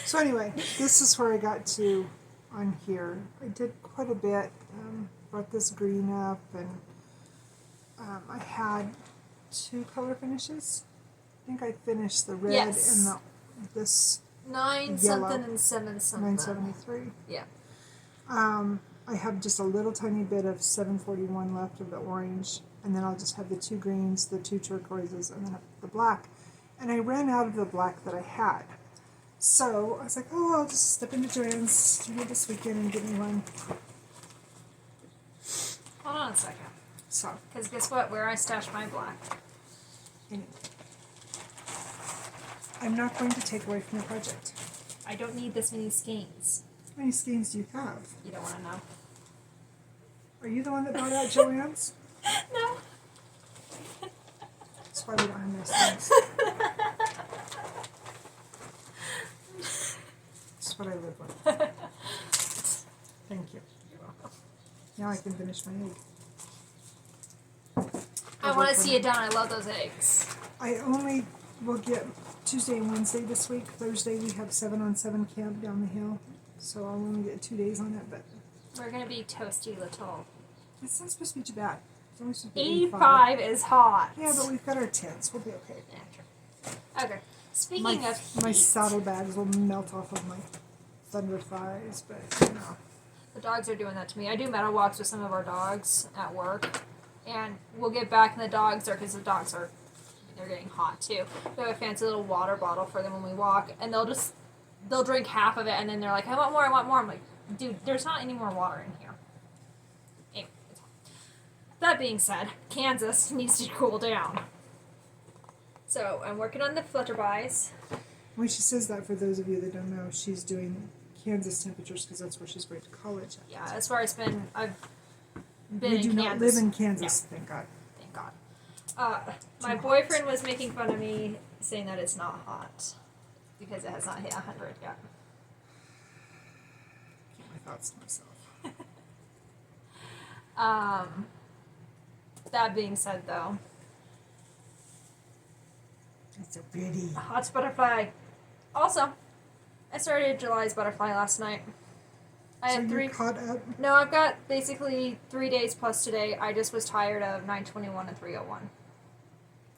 So anyway, this is where I got to on here. I did quite a bit. Brought this green up, and I had 2 color finishes. I think I finished the red Yes. and this 9 Yellow. something and 7 something. 973. Yeah. I have just a little tiny bit of 741 left of the orange, and then I'll just have the 2 greens, the 2 turquoises, and then the black. And I ran out of the black that I had. So I was like, oh, I'll just step into Joann's this weekend and get me one. Hold on a second. So, Because guess what? Where I stashed my black. anyway. I'm not going to take away from the project. I don't need this many skeins. How many skeins do you have? You don't want to know. Are you the one that bought out Joann's? No. That's why we don't have no skeins. That's what I live with. Thank you. You're welcome. Now I can finish my egg. I want to see it done. I love those eggs. I only will get Tuesday and Wednesday this week. Thursday we have 7-on-7 camp down the hill, so I'll only get 2 days on it, but We're going to be toasty little. it's not supposed to be too bad. It's only supposed to be 85 is hot. Yeah, but we've got our tents. We'll be okay. Yeah, true. Okay. Speaking My, of my heat, saddlebags will melt off of my thunder thighs, but you know. the dogs are doing that to me. I do meadow walks with some of our dogs at work, and we'll get back and the dogs are, because the dogs are, they're getting hot too. We have a fancy little water bottle for them when we walk, and they'll drink half of it, and then they're like, I want more, I want more. I'm like, dude, there's not any more water in here. Anyway, it's hot. That being said, Kansas needs to cool down. So I'm working on the flutterbys. When she says that, for those of you that don't know, she's doing Kansas temperatures because that's where she's going to college at. Yeah, as far as I've been We in do Kansas. not live in Kansas, thank God. Thank God. My boyfriend was making fun of me, saying that it's not hot because it has not hit 100 yet. Keep my thoughts to myself. That being said, though, It's so pretty. Hot's butterfly. Also, I started July's butterfly last night. I so had you're 3. caught up? No, I've got basically 3 days plus today. I just was tired of 921 and 301.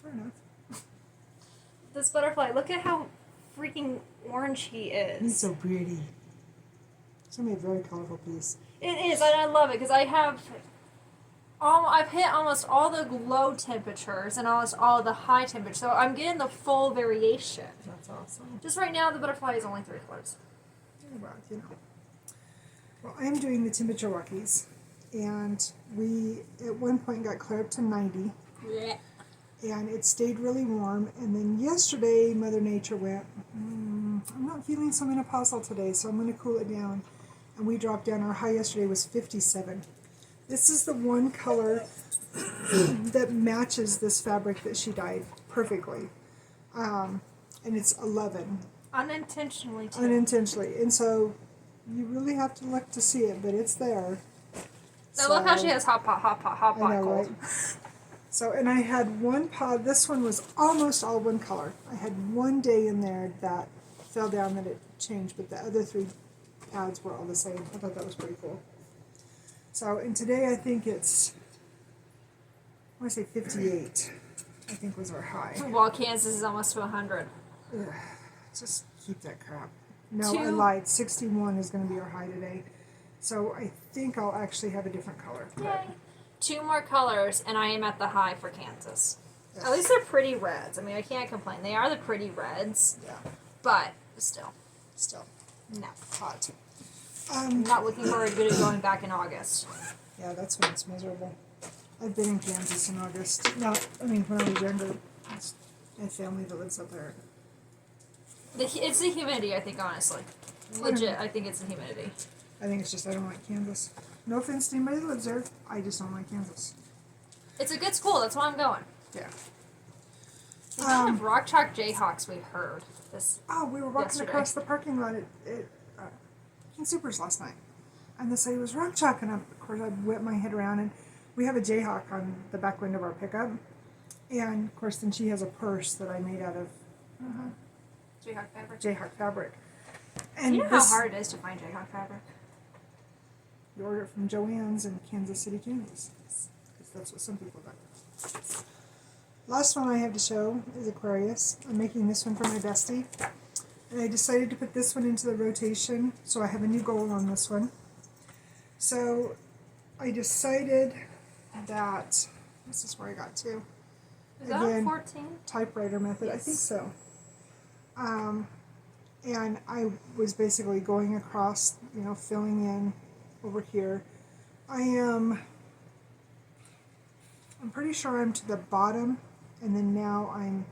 Fair enough. This butterfly, look at how freaking orange he is. He's so pretty. It's going to be a very colorful piece. It is, and I love it because I've hit almost all the low temperatures and almost all the high temperatures, so I'm getting the full variation. That's awesome. Just right now, the butterfly is only 3 colors. Well, you know. Well, I'm doing the temperature walkies, and we at one point got clear up to 90, and it stayed really warm. And then yesterday, Mother Nature went, I'm not feeling so menopausal today, so I'm going to cool it down. And we dropped down. Our high yesterday was 57. This is the one color that matches this fabric that she dyed perfectly, and it's 11. Unintentionally, too. Unintentionally, and so you really have to look to see it, but it's there. I love how she has hot pot, I know, cold. right? So, and I had one pod. This one was almost all one color. I had one day in there that fell down that it changed, but the other 3 pads were all the same. I thought that was pretty cool. So, and today I think it's, I want to say 58, I think was our high. While Kansas is almost to 100. Ugh, just keep that crap. No, I 2. lied. 61 is going to be our high today. So I think I'll actually have a different color. Yay. 2 more colors, and I am at the high for Kansas. Yes. At least they're pretty reds. I mean, I can't complain. They are the pretty reds, Yeah, but still, no, hot. I'm not looking forward to going back in August. Yeah, that's when it's miserable. I've been in Kansas in August. No, I mean, when I was younger, it's a family that lives up there. It's the humidity, I think, honestly. Legit, I think it's the humidity. I think it's just I don't like Kansas. No offense to anybody that lives there, I just don't like Kansas. It's a good school, that's why I'm going. Yeah. The amount of rock chalk Jayhawks we've heard this. Oh, we were walking Yesterday. across the parking lot at King Supers last night, and this lady was rock chalk, and of course I whipped my head around, and we have a Jayhawk on the back window of our pickup, and of course then she has a purse that I made out of Jayhawk fabric. Jayhawk fabric. Do And you know how hard it is to find Jayhawk fabric? You order it from Joann's in Kansas City, Kansas, because that's what some people do. Last one I have to show is Aquarius. I'm making this one for my bestie. And I decided to put this one into the rotation, so I have a new goal on this one. So I decided that, this is where I got to. Is that on 14? Typewriter method, Yes. I think so. And I was basically going across, filling in over here. I'm pretty sure I'm to the bottom, and then now I'm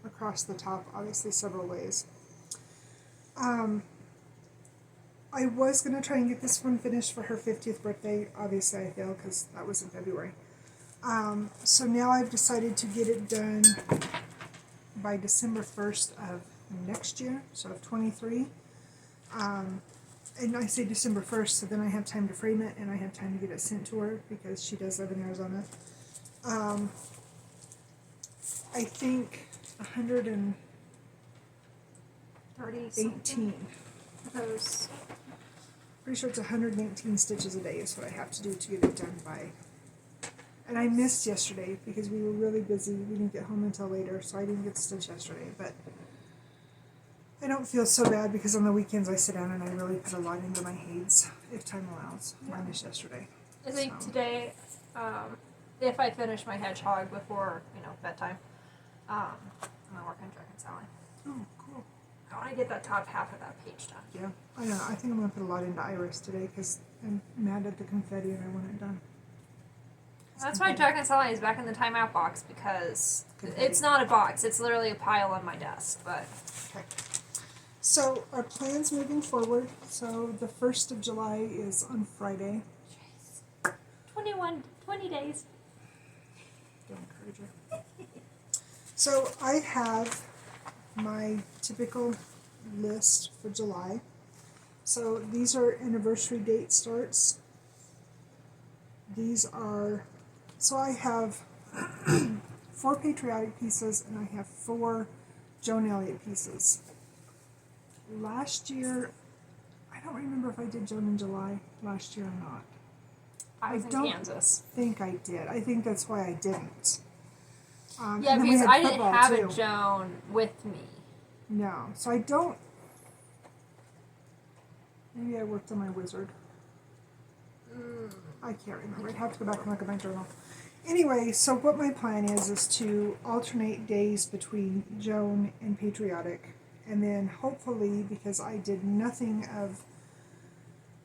across the top, obviously several ways. I was going to try and get this one finished for her 50th birthday. Obviously I failed because that was in February. So now I've decided to get it done by December 1st of next year, so of 23. And I say December 1st, so then I have time to frame it and I have time to get it sent to her because she does live in Arizona. I think 118. 30 those. Pretty sure it's 118 stitches a day is what I have to do to get it done by. And I missed yesterday because we were really busy. We didn't get home until later, so I didn't get to stitch yesterday. But I don't feel so bad because on the weekends I sit down and I really put a lot into my heids, if time allows. Yeah. Minus yesterday. I think today, if I finish my hedgehog before, bedtime, I'm going to work on Dragon Sally. Oh, cool. I want to get that top half of that page done. Yeah, I don't know. I think I'm going to put a lot into Iris today because I'm mad at the confetti and I want it done. That's why Dragon Sally is back in the timeout box because Confetti. it's not a box. It's literally a pile on my desk. But Okay. So our plans moving forward. So the 1st of July is on Friday. 20 days. Don't encourage her. So I have my typical list for July. So these are anniversary date starts. These are, so I have 4 patriotic pieces and I have 4 Joan Elliott pieces. Last year, I don't remember if I did Joan in July last year or not. I was in don't Kansas. think I did. I think that's why I didn't. Yeah, and then we because had I didn't football, have too. a Joan with me. No. So I don't. Maybe I worked on my wizard. I can't remember. I'd have to go back and look at my journal. Anyway, so what my plan is to alternate days between Joan and Patriotic. And then hopefully, because I did nothing of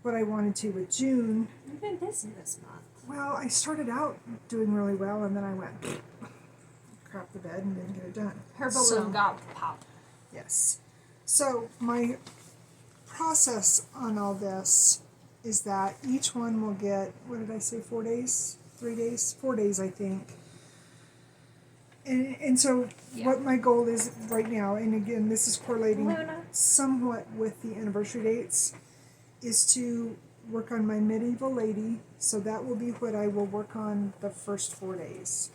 what I wanted to with June. You've been busy this month. Well, I started out doing really well, and then I went crap the bed and didn't get it done. Her balloon got popped. Yes. So my process on all this is that each one will get, what did I say, 4 days? 3 days? 4 days, I think. And so what my goal is right now, and again, this is correlating Luna. somewhat with the anniversary dates, is to work on my medieval lady. So that will be what I will work on the first 4 days.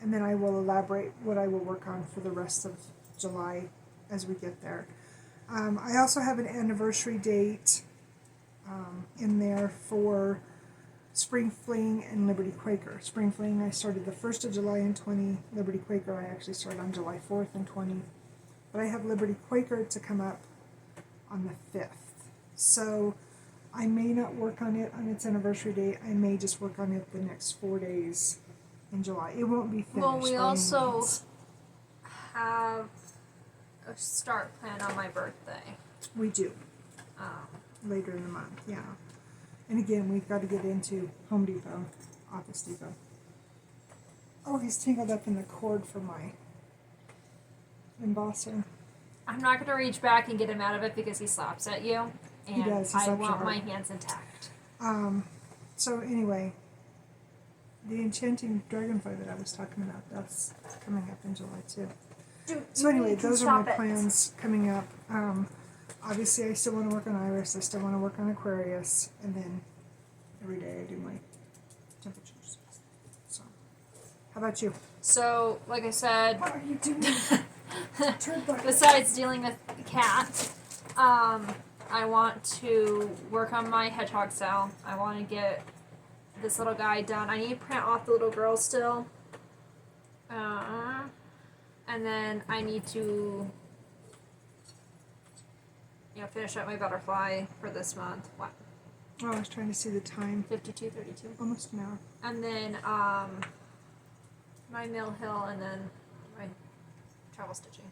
And then I will elaborate what I will work on for the rest of July as we get there. I also have an anniversary date in there for Spring Fling and Liberty Quaker. Spring Fling I started the 1st of July in 20. Liberty Quaker I actually started on July 4th in 20. But I have Liberty Quaker to come up on the 5th. So I may not work on it on its anniversary date. I may just work on it the next 4 days in July. It won't be finished. Well, we by any also means. have a start plan on my birthday. We do. Later in the month, yeah. And again, we've got to get into Home Depot, Office Depot. Oh, he's tangled up in the cord for my embosser. I'm not going to reach back and get him out of it because he slaps at you. And He does, he I slaps want you my hard. hands intact. So anyway, the enchanting dragonfly that I was talking about, that's coming up in July too. So anyway, those are my plans coming up. Obviously, I still want to work on Iris. I still want to work on Aquarius. And then every day I do my temperatures. So, how about you? So, like I said, What are you doing? Turd bucket. besides dealing with the cat, I want to work on my hedgehog cell. I want to get this little guy done. I need to print off the little girl still. And then I need to, finish up my butterfly for this month. What? Oh, I was trying to see the time. 52:32. Almost an hour. And then, my Mill Hill, and then my travel stitching.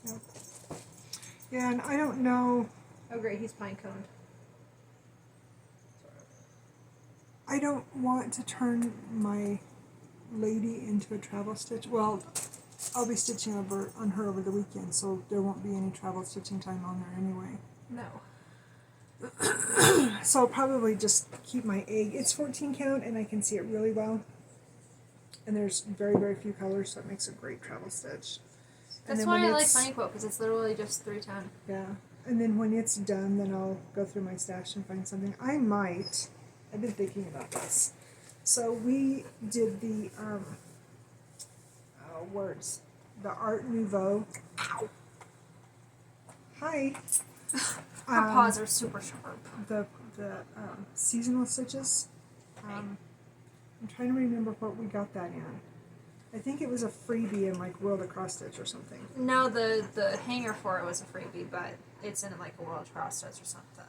Yep. Yeah, and I don't know. Oh, great, he's pine coned. I don't want to turn my lady into a travel stitch. Well, I'll be stitching on her over the weekend, so there won't be any travel stitching time on there anyway. No. So I'll probably just keep my egg. It's 14 count, and I can see it really well. And there's very, very few colors, so it makes a great travel stitch. And That's then why when I like it's- Funny Quote, because it's literally just 310. Yeah. And then when it's done, then I'll go through my stash and find something. I've been thinking about this. So we did the, the Art Nouveau. Ow. Hi. Her paws are super sharp. The seasonal stitches. I'm trying to remember what we got that in. I think it was a freebie in like World of Cross Stitch or something. No, the hanger for it was a freebie, but it's in like a World Cross Stitch or something.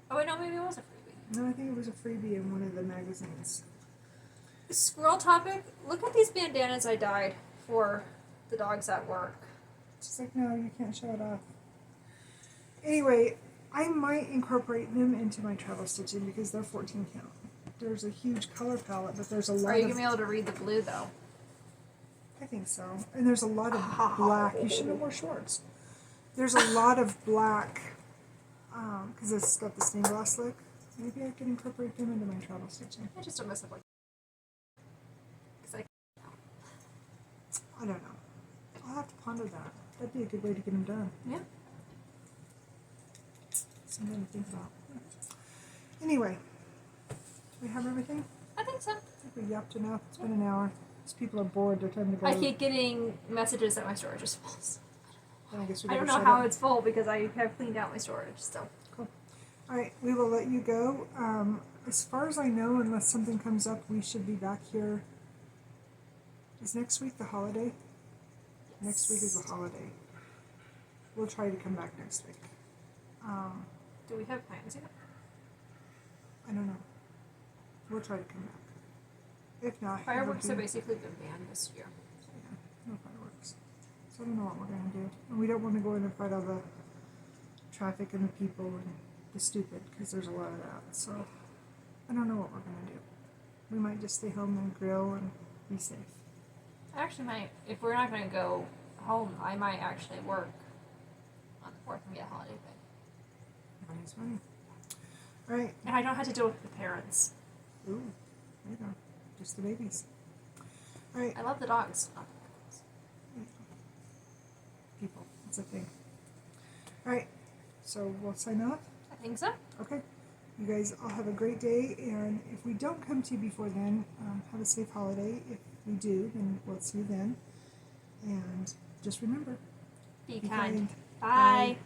Oh wait, no, maybe it was a freebie. No, I think it was a freebie in one of the magazines. Squirrel topic. Look at these bandanas I dyed for the dogs at work. She's like, no, you can't show it off. Anyway, I might incorporate them into my travel stitching because they're 14 count. There's a huge color palette, but there's a lot Are you of... gonna be able to read the blue though? I think so. And there's a lot of black. You should have wore shorts. There's a lot of black, because it's got the stained glass look. Maybe I could incorporate them into my travel stitching. I just don't mess up like. I don't know. I'll have to ponder that. That'd be a good way to get them done. Yeah. Something to think about. Anyway, do we have everything? I think so. I think we yapped enough. It's been an hour. These people are bored. They're time to go. I keep getting messages that my storage is full. Then I guess we I better don't know shut how up. it's full because I have cleaned out my storage. So Cool. All right, we will let you go. As far as I know, unless something comes up, we should be back here. Is next week the holiday? Next week is the holiday. We'll try to come back next week. Do we have plans yet? I don't know. We'll try to come back. If not, Fireworks it'll have be- basically been banned this year. Yeah, no fireworks. So I don't know what we're gonna do. And we don't want to go in and fight all the traffic and the people and the stupid, because there's a lot of that. So I don't know what we're gonna do. We might just stay home and grill and be safe. I actually might, if we're not going to go home, I might actually work on the 4th and get a holiday pay. Money's money. All right. And I don't have to deal with the parents. Ooh, there you go. Just the babies. All right. I love the dogs. People. It's a thing. All right. So we'll sign off. I think so. Okay. You guys all have a great day, and if we don't come to you before then, have a safe holiday. If we do, then we'll see you then. And just remember, Be Be kind. kind. Bye. Bye.